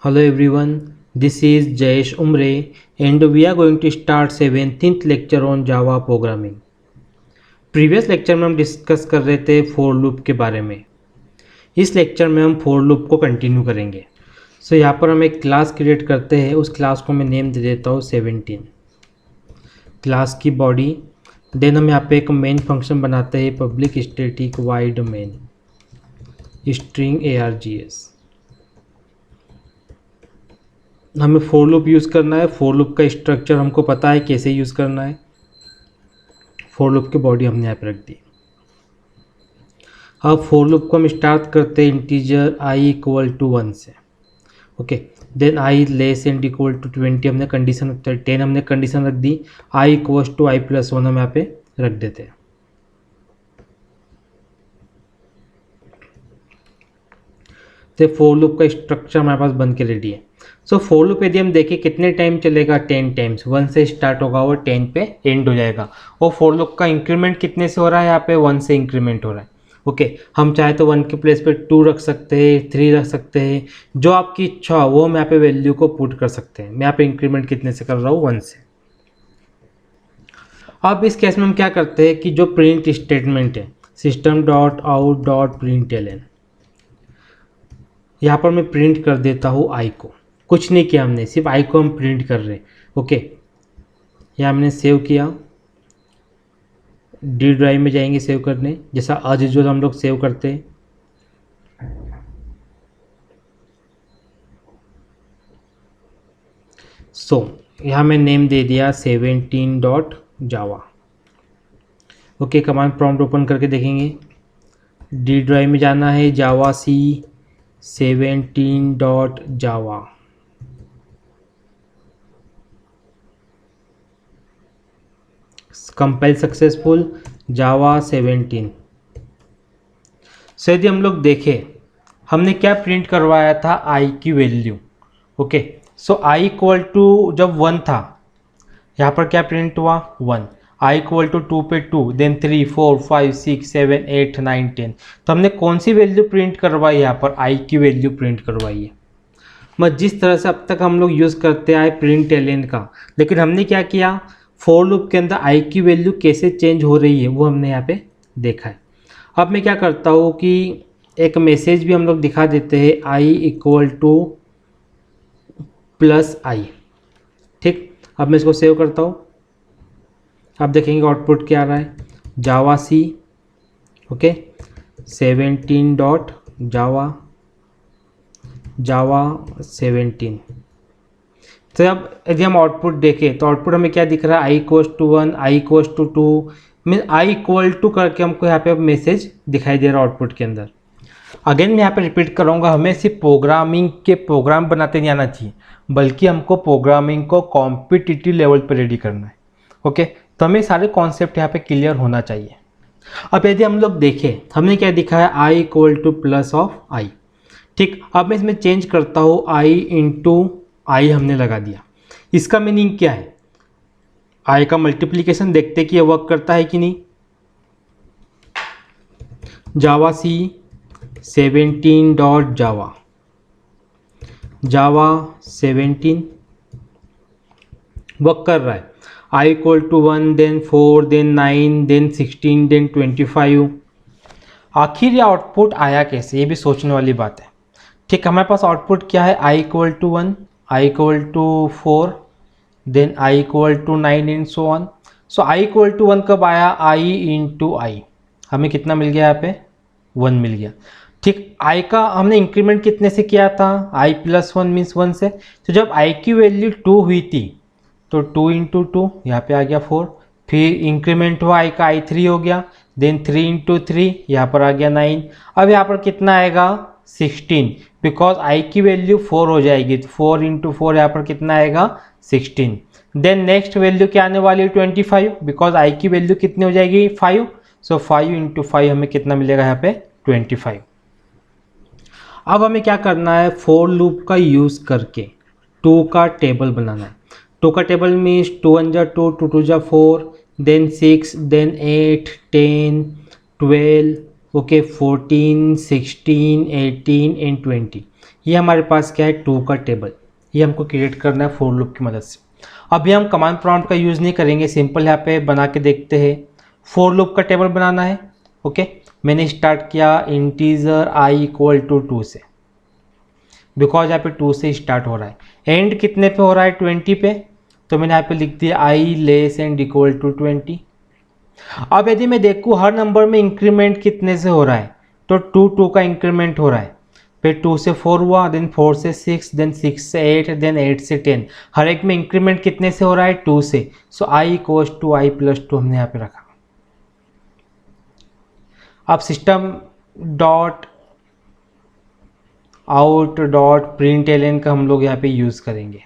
Hello everyone, this is Jayesh Umre and we are going to start 17th lecture on Java programming. Previous lecture में हम discuss कर रहे थे for loop के बारे में. इस लेक्चर में हम फोर लूप को कंटिन्यू करेंगे. सो यहाँ पर हम एक क्लास क्रिएट करते हैं. उस क्लास को मैं नेम दे देता हूँ 17. क्लास की बॉडी, देन हम यहाँ पे एक मेन फंक्शन बनाते हैं public static wide main string args. हमें फोर लूप यूज़ करना है. फोर लूप का स्ट्रक्चर हमको पता है कैसे यूज़ करना है. फोर लूप की बॉडी हमने यहाँ पर रख दी. अब फोर लूप को हम स्टार्ट करते हैं इंटीजर i इक्वल टू 1 से. Okay, then i less and equal to 20 हमने कंडीशन 10 हमने कंडीशन रख दी. i equal to i plus 1 हम यहाँ पे रख देते हैं. तो फोर लूप का स्ट्रक्चर हमारे पास बन के रेडी है. सो फोर लूप यदि हम देखें कितने टाइम चलेगा, 10 टाइम्स. 1 से स्टार्ट होगा और 10 पे एंड हो जाएगा. और फोर लूप का इंक्रीमेंट कितने से हो रहा है, यहाँ पे 1 से इंक्रीमेंट हो रहा है. ओके, हम चाहे तो 1 के प्लेस पे 2 रख सकते हैं, 3 रख सकते हैं, जो आपकी इच्छा हो वो हम यहाँ पे वैल्यू को पुट कर सकते हैं. मैं यहाँ पे इंक्रीमेंट कितने से कर रहा हूँ, 1 से. अब इस केस में हम क्या करते हैं कि जो प्रिंट स्टेटमेंट है system dot out dot print L, यहाँ पर मैं प्रिंट कर देता हूँ आई को. कुछ नहीं किया हमने, सिर्फ आई को हम प्रिंट कर रहे हैं. ओके, यहाँ हमने सेव किया. डी ड्राइव में जाएंगे सेव करने, जैसा एज यूजुअल हम लोग सेव करते हैं. यहाँ मैं नेम दे दिया 17 डॉट जावा. ओके, कमांड प्रॉम्प्ट ओपन करके देखेंगे. डी ड्राइव में जाना है, जावा सी 17 डॉट जावा. कंपाइल सक्सेसफुल, जावा 17. सो यदि हम लोग देखें हमने क्या प्रिंट करवाया था, आई की value. Okay, so I equal to जब 1 था, यहाँ पर क्या प्रिंट हुआ, 1. आई इक्वल टू 2 पे 2, देन 3 4 5 6 7 8 9 10. तो हमने कौन सी वैल्यू प्रिंट करवाई, यहाँ पर आई की वैल्यू प्रिंट करवाई है. मैं जिस तरह से अब तक हम लोग यूज़ करते आए प्रिंट एलन का, लेकिन हमने क्या किया, फोर लूप के अंदर आई की वैल्यू कैसे चेंज हो रही है वो हमने यहाँ पे देखा है. अब मैं क्या करता हूँ कि एक मैसेज भी हम लोग दिखा देते हैं, आई इक्वल टू प्लस आई. ठीक, अब मैं इसको सेव करता हूँ. आप देखेंगे आउटपुट क्या आ रहा है, जावा सी. ओके, 17 डॉट जावा, जावा 17. तो अब यदि हम आउटपुट देखें तो आउटपुट हमें क्या दिख रहा है, i equal to 1, i equal to 2, mean i equal to करके हमको यहाँ पे मैसेज दिखाई दे रहा है आउटपुट के अंदर. अगेन मैं यहाँ पे रिपीट करूँगा, हमें सिर्फ प्रोग्रामिंग के प्रोग्राम बनाते नहीं आना चाहिए, बल्कि हमको प्रोग्रामिंग को कॉम्पिटिटिव लेवल पर रेडी करना है. ओके, तो हमें सारे कॉन्सेप्ट यहाँ पे क्लियर होना चाहिए. अब यदि हम लोग देखें हमने क्या दिखाया, आई इक्वल टू प्लस ऑफ आई. ठीक, अब मैं इसमें चेंज करता हूँ, आई इंटू आई हमने लगा दिया. इसका मीनिंग क्या है, आई का मल्टीप्लिकेशन देखते कि ये वर्क करता है कि नहीं. जावा सी 17 डॉट जावा, जावा 17 वर्क कर रहा है. I equal to 1, then 4, then 9, then 16, then 25. आखिर ये आउटपुट आया कैसे, ये भी सोचने वाली बात है. ठीक, हमारे पास आउटपुट क्या है, i equal to 1, i equal to 4, then i equal to 9 and so on. So I equal to 1 कब आया, आई इंटू आई. हमें कितना मिल गया, यहाँ पे 1 मिल गया. ठीक, आई का हमने इंक्रीमेंट कितने से किया था, आई प्लस 1 मीन्स 1 से. तो जब आई की वैल्यू 2 हुई थी तो 2 इंटू 2 यहाँ पे आ गया 4. फिर इंक्रीमेंट हुआ आई का, आई 3 हो गया, देन 3 इंटू 3 यहाँ पर आ गया 9. अब यहाँ पर कितना आएगा, 16, बिकॉज आई की वैल्यू 4 हो जाएगी. तो 4 इंटू 4 यहाँ पर कितना आएगा, 16. देन नेक्स्ट वैल्यू क्या आने वाली है, 25, बिकॉज आई की वैल्यू कितनी हो जाएगी, 5. सो 5 इंटू 5 हमें कितना मिलेगा, यहाँ पे 25. अब हमें क्या करना है, फोर लूप का यूज़ करके 2 का टेबल बनाना है. 2 का टेबल मीन्स 2 1 जा 2, 2 2 जा 4, देन 6, देन 8, 10, 12, ओके 14, 16, 18 एंड 20. ये हमारे पास क्या है, टू का टेबल, ये हमको क्रिएट करना है फॉर लूप की मदद से। अभी हम कमांड प्रॉम्प्ट का यूज़ नहीं करेंगे, सिंपल यहाँ पे बना के देखते हैं। फॉर लूप का टेबल बनाना है। ओके, मैंने स्टार्ट किया इंटीजर i इक्वल टू 2 से, बिकॉज यहाँ पे 2 से स्टार्ट हो रहा है। एंड कितने पे हो रहा है, 20 पे, तो मैंने यहाँ पे लिख दिया i less and equal to 20। अब यदि मैं देखूँ हर नंबर में इंक्रीमेंट कितने से हो रहा है, तो 2 का इंक्रीमेंट हो रहा है। फिर 2 से 4 हुआ, देन 4 से 6, देन 6 से 8, देन 8 से 10। हर एक में इंक्रीमेंट कितने से हो रहा है, 2 से। So i equals to i plus 2 हमने यहाँ पे रखा। अब system dot out dot print L का हम लोग यहाँ पे यूज़ करेंगे,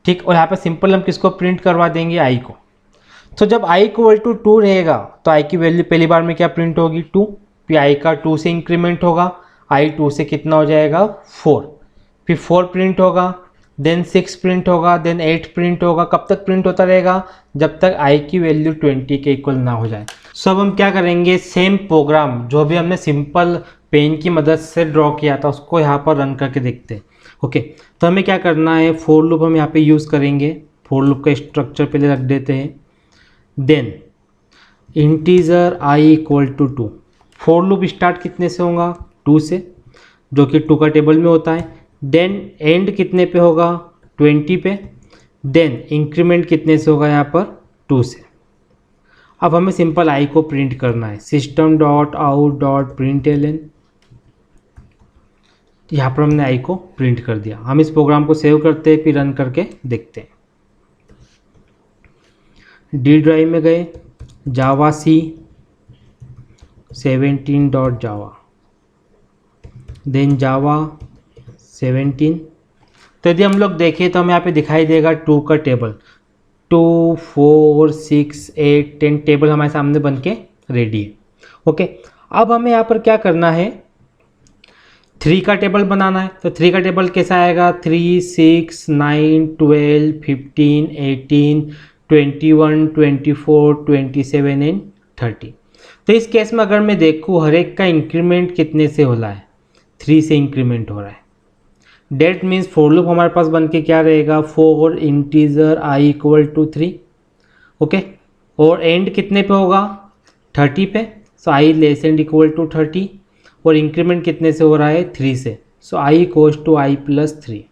ठीक। और यहाँ पे सिंपल हम किसको प्रिंट करवा देंगे, i को। तो जब i इक्वल टू 2 रहेगा तो i की वैल्यू पहली बार में क्या प्रिंट होगी, 2। फिर i का 2 से इंक्रीमेंट होगा, i 2 से कितना हो जाएगा, 4। फिर 4 प्रिंट होगा, देन 6 प्रिंट होगा, देन 8 प्रिंट होगा। कब तक प्रिंट होता रहेगा, जब तक i की वैल्यू 20 के इक्वल ना हो जाए। सो अब हम क्या करेंगे, सेम प्रोग्राम जो भी हमने सिंपल पेन की मदद से ड्रॉ किया था उसको यहाँ पर रन करके देखते हैं। ओके, तो हमें क्या करना है, फॉर लूप हम यहाँ पे यूज़ करेंगे। फॉर लूप का स्ट्रक्चर पहले रख देते हैं। Then integer i equal to 2। For loop start कितने से होगा, 2 से, जो कि 2 का टेबल में होता है। देन एंड कितने पे होगा, 20 पे। देन इंक्रीमेंट कितने से होगा यहाँ पर, 2 से। अब हमें सिंपल i को प्रिंट करना है, system dot out dot print L N. यहाँ पर हमने i को प्रिंट कर दिया। हम इस प्रोग्राम को सेव करते हैं, फिर रन करके देखते हैं। डी ड्राइव में गए, जावा सी 17 डॉट जावा, देन जावा 17। तो यदि हम लोग देखें तो हमें यहाँ पे दिखाई देगा 2 का टेबल, 2 4 6 8 10 टेबल हमारे सामने बन के रेडी है। ओके, अब हमें यहाँ पर क्या करना है, 3 का टेबल बनाना है। तो 3 का टेबल कैसा आएगा, 3 6 9 12 15 18 21 24 27 एंड 30। तो इस केस में अगर मैं देखूँ हर एक का इंक्रीमेंट कितने से हो रहा है, 3 से इंक्रीमेंट हो रहा है। डेट मीन्स फॉर लूप हमारे पास बन के क्या रहेगा, for integer i equal to 3। Okay, और एंड कितने पे होगा, 30 पे। So i less and equal to 30, और इंक्रीमेंट कितने से हो रहा है, 3 से। So i equals to i plus 3।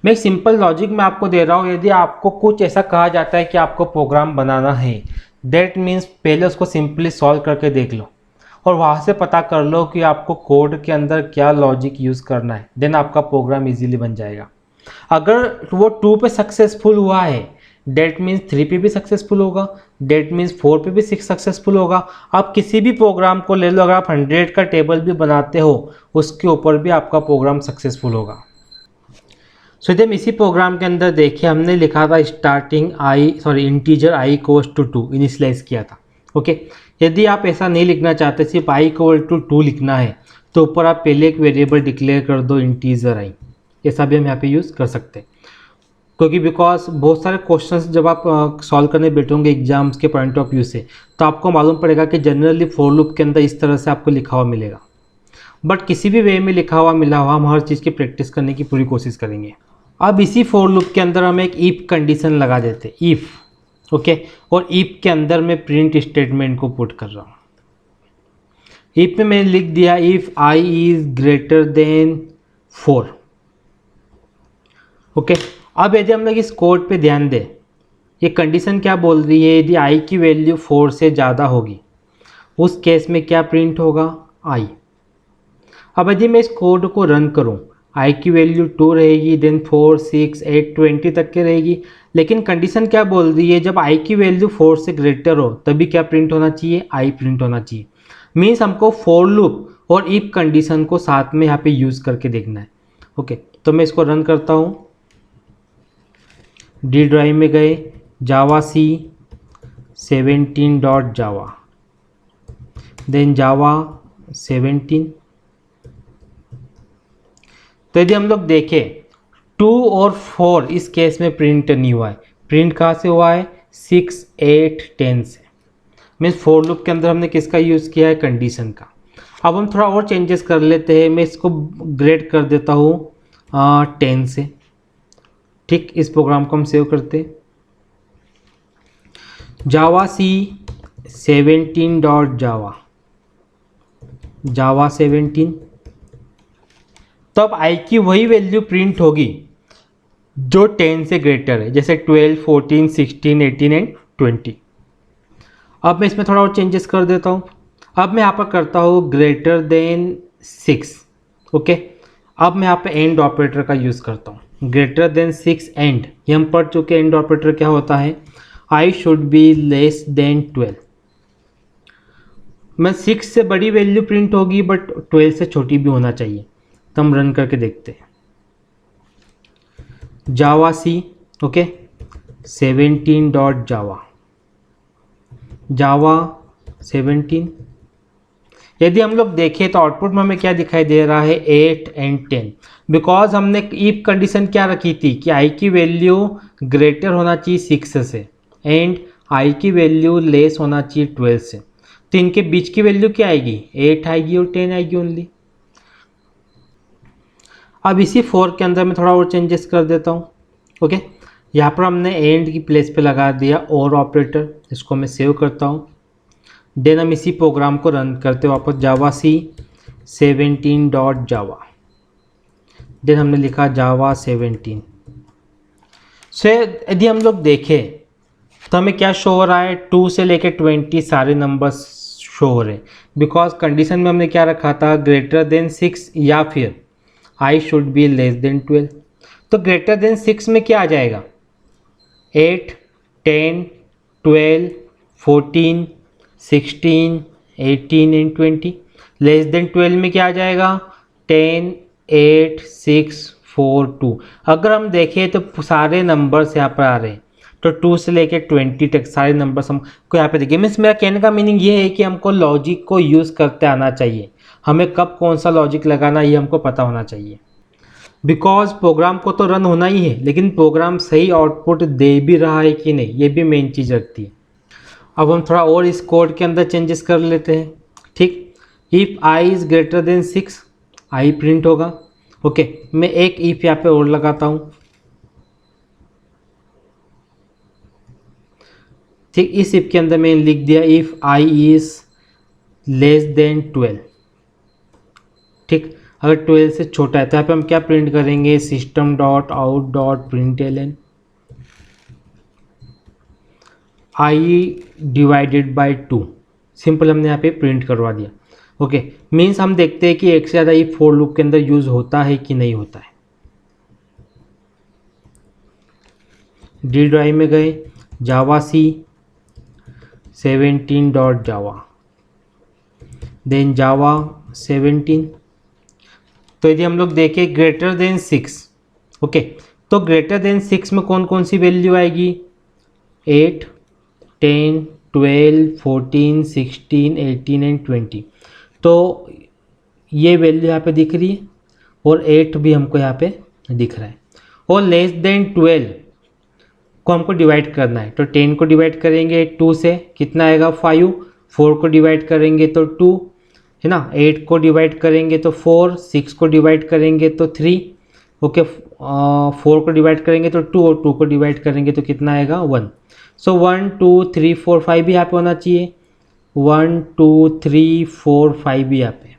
मैं एक सिंपल लॉजिक में आपको दे रहा हूँ। यदि आपको कुछ ऐसा कहा जाता है कि आपको प्रोग्राम बनाना है, डेट मीन्स पहले उसको सिंपली सॉल्व करके देख लो और वहाँ से पता कर लो कि आपको कोड के अंदर क्या लॉजिक यूज़ करना है, देन आपका प्रोग्राम इजीली बन जाएगा। अगर वो 2 पे सक्सेसफुल हुआ है, डेट मीन्स 3 पे भी सक्सेसफुल होगा, डेट मीन्स 4 पे भी 6 सक्सेसफुल होगा। आप किसी भी प्रोग्राम को ले लो, अगर आप 100 का टेबल भी बनाते हो उसके ऊपर भी आपका प्रोग्राम सक्सेसफुल होगा। सो यदि हम इसी प्रोग्राम के अंदर देखिए, हमने लिखा था starting integer i equals to 2 initialize किया था। ओके, यदि आप ऐसा नहीं लिखना चाहते, सिर्फ i इक्वल टू 2 लिखना है, तो ऊपर आप पहले एक वेरिएबल डिक्लेयर कर दो इंटीजर i। ऐसा भी हम यहाँ पे यूज़ कर सकते हैं, क्योंकि बिकॉज बहुत सारे क्वेश्चंस जब आप सॉल्व करने बैठोगे एग्जाम्स के पॉइंट ऑफ व्यू से, तो आपको मालूम पड़ेगा कि जनरली फॉर लूप के अंदर इस तरह से आपको लिखा हुआ मिलेगा। बट किसी भी वे में लिखा हुआ मिला हुआ, हम हर चीज़ की प्रैक्टिस करने की पूरी कोशिश करेंगे। अब इसी फॉर लूप के अंदर हम एक इफ कंडीशन लगा देते, इफ। ओके, और इफ के अंदर मैं प्रिंट स्टेटमेंट को पुट कर रहा हूँ। इफ में मैंने लिख दिया if i is greater than 4। Okay, अब यदि हम लोग इस कोड पे ध्यान दें, ये कंडीशन क्या बोल रही है, यदि i की वैल्यू 4 से ज़्यादा होगी उस केस में क्या प्रिंट होगा, i। अब यदि मैं इस कोड को रन करूं, i की वैल्यू 2 रहेगी, देन 4 6 8 20 तक की रहेगी। लेकिन कंडीशन क्या बोल रही है, जब i की वैल्यू 4 से ग्रेटर हो तभी क्या प्रिंट होना चाहिए, i प्रिंट होना चाहिए। मीन्स हमको फॉर लूप और इफ कंडीशन को साथ में यहाँ पे यूज़ करके देखना है। ओके, तो मैं इसको रन करता हूँ। डी ड्राइव में गए, जावा सी 17 डॉट जावा, देन जावा 17। तो यदि हम लोग देखें 2 और 4 इस केस में प्रिंट नहीं हुआ है। प्रिंट कहाँ से हुआ है, 6 8 10 से। मीन्स फॉर लूप के अंदर हमने किसका यूज़ किया है, कंडीशन का। अब हम थोड़ा और चेंजेस कर लेते हैं। मैं इसको ग्रेड कर देता हूँ 10 से। ठीक, इस प्रोग्राम को हम सेव करते। जावा सी 17 डॉट जावा 17। तब आई की वही वैल्यू प्रिंट होगी जो 10 से ग्रेटर है, जैसे 12, 14, 16, 18 एंड 20। अब मैं इसमें थोड़ा और चेंजेस कर देता हूँ। अब मैं यहाँ पर करता हूँ ग्रेटर देन 6। ओके, अब मैं यहाँ पे एंड ऑपरेटर का यूज़ करता हूँ। ग्रेटर देन 6 एंड, ये हम पढ़ चुके हैं एंड ऑपरेटर क्या होता है। I should be less than 12। मैं 6 से बड़ी वैल्यू प्रिंट होगी बट 12 से छोटी भी होना चाहिए। तो हम रन करके देखते हैं। जावा सी, ओके, 17 डॉट जावा 17। यदि हम लोग देखें तो आउटपुट में हमें क्या दिखाई दे रहा है, 8 एंड 10। बिकॉज हमने इफ कंडीशन क्या रखी थी कि आई की वैल्यू ग्रेटर होना चाहिए 6 से एंड आई की वैल्यू लेस होना चाहिए 12 से। तो इनके बीच की वैल्यू क्या आएगी, 8 आएगी और 10 आएगी ओनली। अब इसी 4 के अंदर मैं थोड़ा और चेंजेस कर देता हूँ। ओके, यहाँ पर हमने एंड की प्लेस पे लगा दिया और ऑपरेटर। इसको मैं सेव करता हूँ। देन हम इसी प्रोग्राम को रन करते वापस। जावा सी 17 डॉट देन हमने लिखा जावा 17। सो यदि हम लोग देखें तो हमें क्या शो हो रहा है, 2 से लेके 20 सारे नंबर्स शो हो रहे हैं। बिकॉज कंडीशन में हमने क्या रखा था, ग्रेटर देन 6 या फिर I should be less than 12। तो ग्रेटर देन 6 में क्या आ जाएगा, 8, 10, 12, 14, 16, 18 एंड 20। लेस देन 12 में क्या आ जाएगा, 10, 8, 6, 4, 2। अगर हम देखें तो सारे नंबर्स यहाँ पर आ रहे हैं। तो 2 से लेके 20 तक सारे नंबर्स हमको यहाँ पे देखिए। मीन्स मेरा कहने का मीनिंग ये है कि हमको लॉजिक को यूज़ करते आना चाहिए। हमें कब कौन सा लॉजिक लगाना ये हमको पता होना चाहिए। बिकॉज प्रोग्राम को तो रन होना ही है, लेकिन प्रोग्राम सही आउटपुट दे भी रहा है कि नहीं, ये भी मेन चीज़ रखती है। अब हम थोड़ा और इस कोड के अंदर चेंजेस कर लेते हैं। ठीक, if I is greater than 6, I print होगा। ओके, मैं एक इफ़ यहाँ पे और लगाता हूँ। ठीक, इस इफ के अंदर मैंने लिख दिया if I is less than 12। ठीक, अगर 12 से छोटा है तो यहाँ पे हम क्या प्रिंट करेंगे, system dot out dot println I divided by 2। Simple हमने यहाँ पे प्रिंट करवा दिया। ओके, मीन्स हम देखते हैं कि एक से ज़्यादा इफ फॉर लूप के अंदर यूज़ होता है कि नहीं होता है। डी ड्राइव में गए, जावा सी 17 डॉट देन जावा 17। तो यदि हम लोग देखें ग्रेटर देन 6, ओके, तो ग्रेटर देन 6 में कौन कौन सी वैल्यू आएगी, 8, 10, 12, 14, 16, 18 एंड 20। तो ये वैल्यू यहाँ पे दिख रही है और 8 भी हमको यहाँ पे दिख रहा है। और लेस देन 12 को हमको डिवाइड करना है। तो 10 को डिवाइड करेंगे 2 से, कितना आएगा 5। 4 को डिवाइड करेंगे तो 2 है ना। 8 को डिवाइड करेंगे तो 4, 6 को डिवाइड करेंगे तो 3। ओके, 4 को डिवाइड करेंगे तो 2 और 2 को डिवाइड करेंगे तो कितना आएगा 1। सो 1, 2, 3, 4, 5 भी यहाँ पे होना चाहिए। 1, 2, 3, 4, 5 भी यहाँ पे।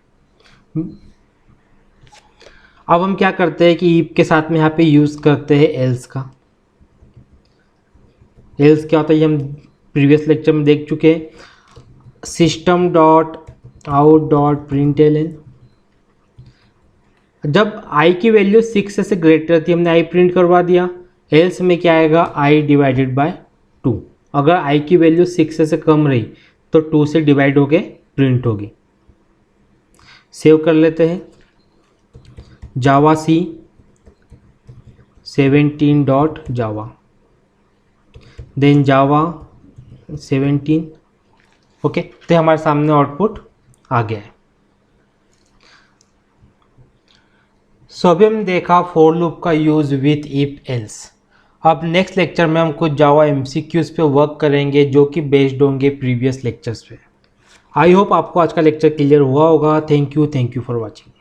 अब हम क्या करते हैं कि इफ के साथ में यहाँ पे यूज़ करते हैं एल्स का। एल्स क्या होता है ये हम प्रीवियस लेक्चर में देख चुके हैं। System dot out dot println, जब आई की वैल्यू 6 से ग्रेटर थी हमने आई प्रिंट करवा दिया। एल्स में क्या आएगा, आई डिवाइडेड बाय 2। अगर आई की वैल्यू 6 से कम रही तो 2 से डिवाइड होके प्रिंट होगी। सेव कर लेते हैं। जावा सी 17 डॉट देन जावा 17। ओके, तो हमारे सामने आउटपुट आ गया है। सो अभी हम देखा फॉर लूप का यूज़ विथ इफ एल्स। अब नेक्स्ट लेक्चर में हम कुछ जावा एमसीक्यूज पे वर्क करेंगे जो कि बेस्ड होंगे प्रीवियस लेक्चर्स पे। आई होप आपको आज का लेक्चर क्लियर हुआ होगा। Thank you for watching.